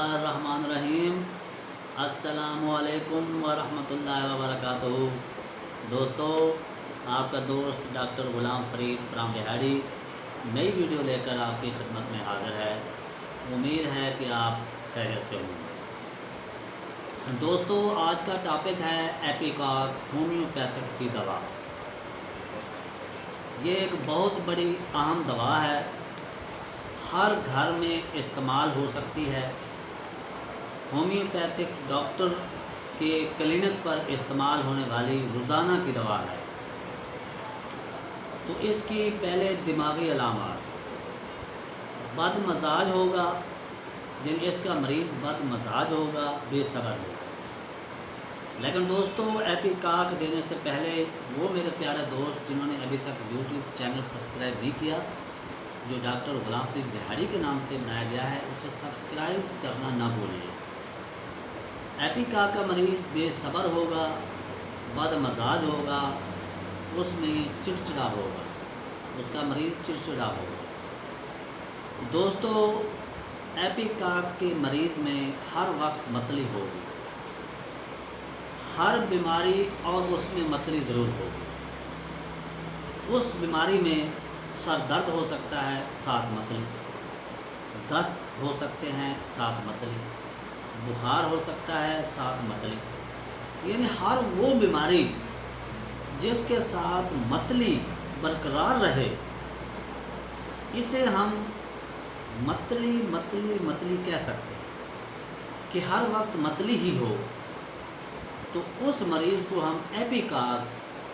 बिस्मिल्लाहिर्रहमानिर्रहीम। अस्सलामुअलैकुम वरहमतुल्लाहि वबरकातुहू। दोस्तों, आपका दोस्त डॉक्टर ग़ुलाम फ़रीद फ्राम बिहाड़ी नई वीडियो लेकर आपकी खिदमत में हाज़िर है। उम्मीद है कि आप खैरियत से होंगे। दोस्तों, आज का टॉपिक है एपिकॉक होम्योपैथिक की दवा। ये एक बहुत बड़ी अहम दवा है, हर घर में इस्तेमाल हो सकती है। होम्योपैथिक डॉक्टर के क्लिनिक पर इस्तेमाल होने वाली रोज़ाना की दवा है। तो इसकी पहले दिमागी अलामत, बदमजाज होगा, यानी इसका मरीज़ बदमजाज होगा, बेसब्र होगा। लेकिन दोस्तों, एपिकॉक देने से पहले वो मेरे प्यारे दोस्त जिन्होंने अभी तक यूट्यूब चैनल सब्सक्राइब नहीं किया, जो डॉक्टर ग़ुलाम फ़रीद बिहाड़ी के नाम से बनाया गया है, उसे सब्सक्राइब करना ना भूलिए। एपिकॉक का मरीज़ बेसब्र होगा, बदमजाज होगा, उसमें चिड़चिड़ा होगा, उसका मरीज़ चिड़चिड़ा होगा। दोस्तों, एपिकॉक के मरीज़ में हर वक्त मतली होगी, हर बीमारी और उसमें मतली ज़रूर होगी। उस बीमारी में सर दर्द हो सकता है, साथ मतली, दस्त हो सकते हैं, साथ मतली, बुखार हो सकता है, साथ मतली। यानी हर वो बीमारी जिसके साथ मतली बरकरार रहे, इसे हम मतली मतली मतली कह सकते हैं कि हर वक्त मतली ही हो। तो उस मरीज़ को हम एपिकॉक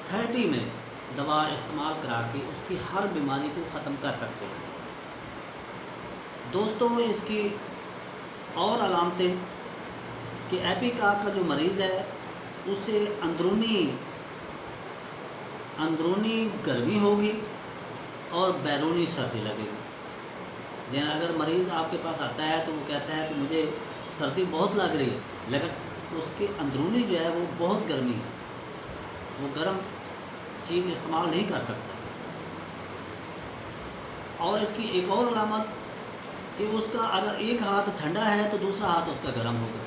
30 में दवा इस्तेमाल करा के उसकी हर बीमारी को ख़त्म कर सकते हैं। दोस्तों, इसकी और अलामतें कि एपिकॉक का जो मरीज़ है उसे अंदरूनी गर्मी होगी और बैरूनी सर्दी लगेगी। जहाँ अगर मरीज़ आपके पास आता है तो वो कहता है कि मुझे सर्दी बहुत लग रही है, लेकिन उसके अंदरूनी जो है वो बहुत गर्मी है, वो गर्म चीज़ इस्तेमाल नहीं कर सकता। और इसकी एक और अलामत कि उसका अगर एक हाथ ठंडा है तो दूसरा हाथ उसका गर्म होगा।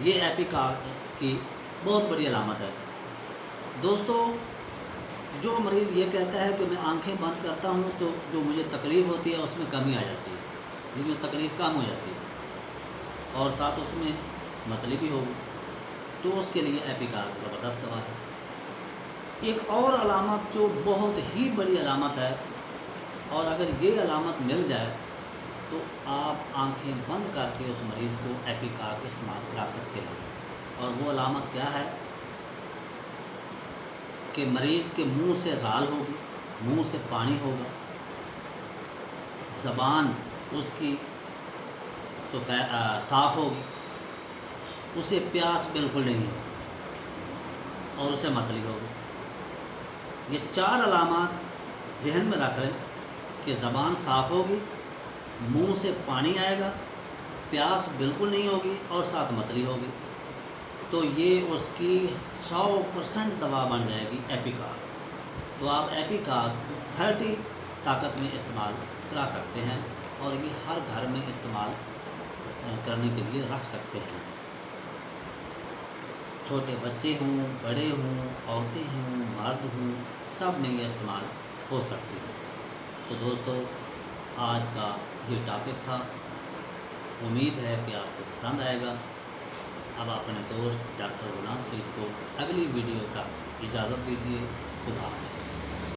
ये एपिकॉक की बहुत बड़ी अलामत है। दोस्तों, जो मरीज़ ये कहता है कि मैं आंखें बंद करता हूँ तो जो मुझे तकलीफ़ होती है उसमें कमी आ जाती है, जिसमें तकलीफ़ कम हो जाती है और साथ उसमें मतली भी होगी, तो उसके लिए एपिकॉक ज़बरदस्त दवा है। एक और अलामत जो बहुत ही बड़ी अलामत है, और अगर ये अलामत मिल जाए तो आप आंखें बंद करके उस मरीज़ को एपिकॉक इस्तेमाल करा सकते हैं। और वो अलामत क्या है कि मरीज़ के मुंह से राल होगी, मुंह से पानी होगा, ज़बान उसकी साफ़ होगी, उसे प्यास बिल्कुल नहीं होगी और उसे मतली होगी। ये 4 अलामत जहन में रख लें कि ज़बान साफ़ होगी, मुंह से पानी आएगा, प्यास बिल्कुल नहीं होगी और साथ मतली होगी, तो ये उसकी 100% दवा बन जाएगी एपिकॉक। तो आप एपिकॉक 30 ताकत में इस्तेमाल करा सकते हैं और ये हर घर में इस्तेमाल करने के लिए रख सकते हैं। छोटे बच्चे हों, बड़े हों, औरतें हों, मर्द हों, सब में ये इस्तेमाल हो सकती है। तो दोस्तों, आज का ये टॉपिक था। उम्मीद है कि आपको पसंद आएगा। अब अपने दोस्त डॉक्टर ग़ुलाम फ़रीद को अगली वीडियो तक इजाज़त दीजिए। खुदा हाफ़िज़।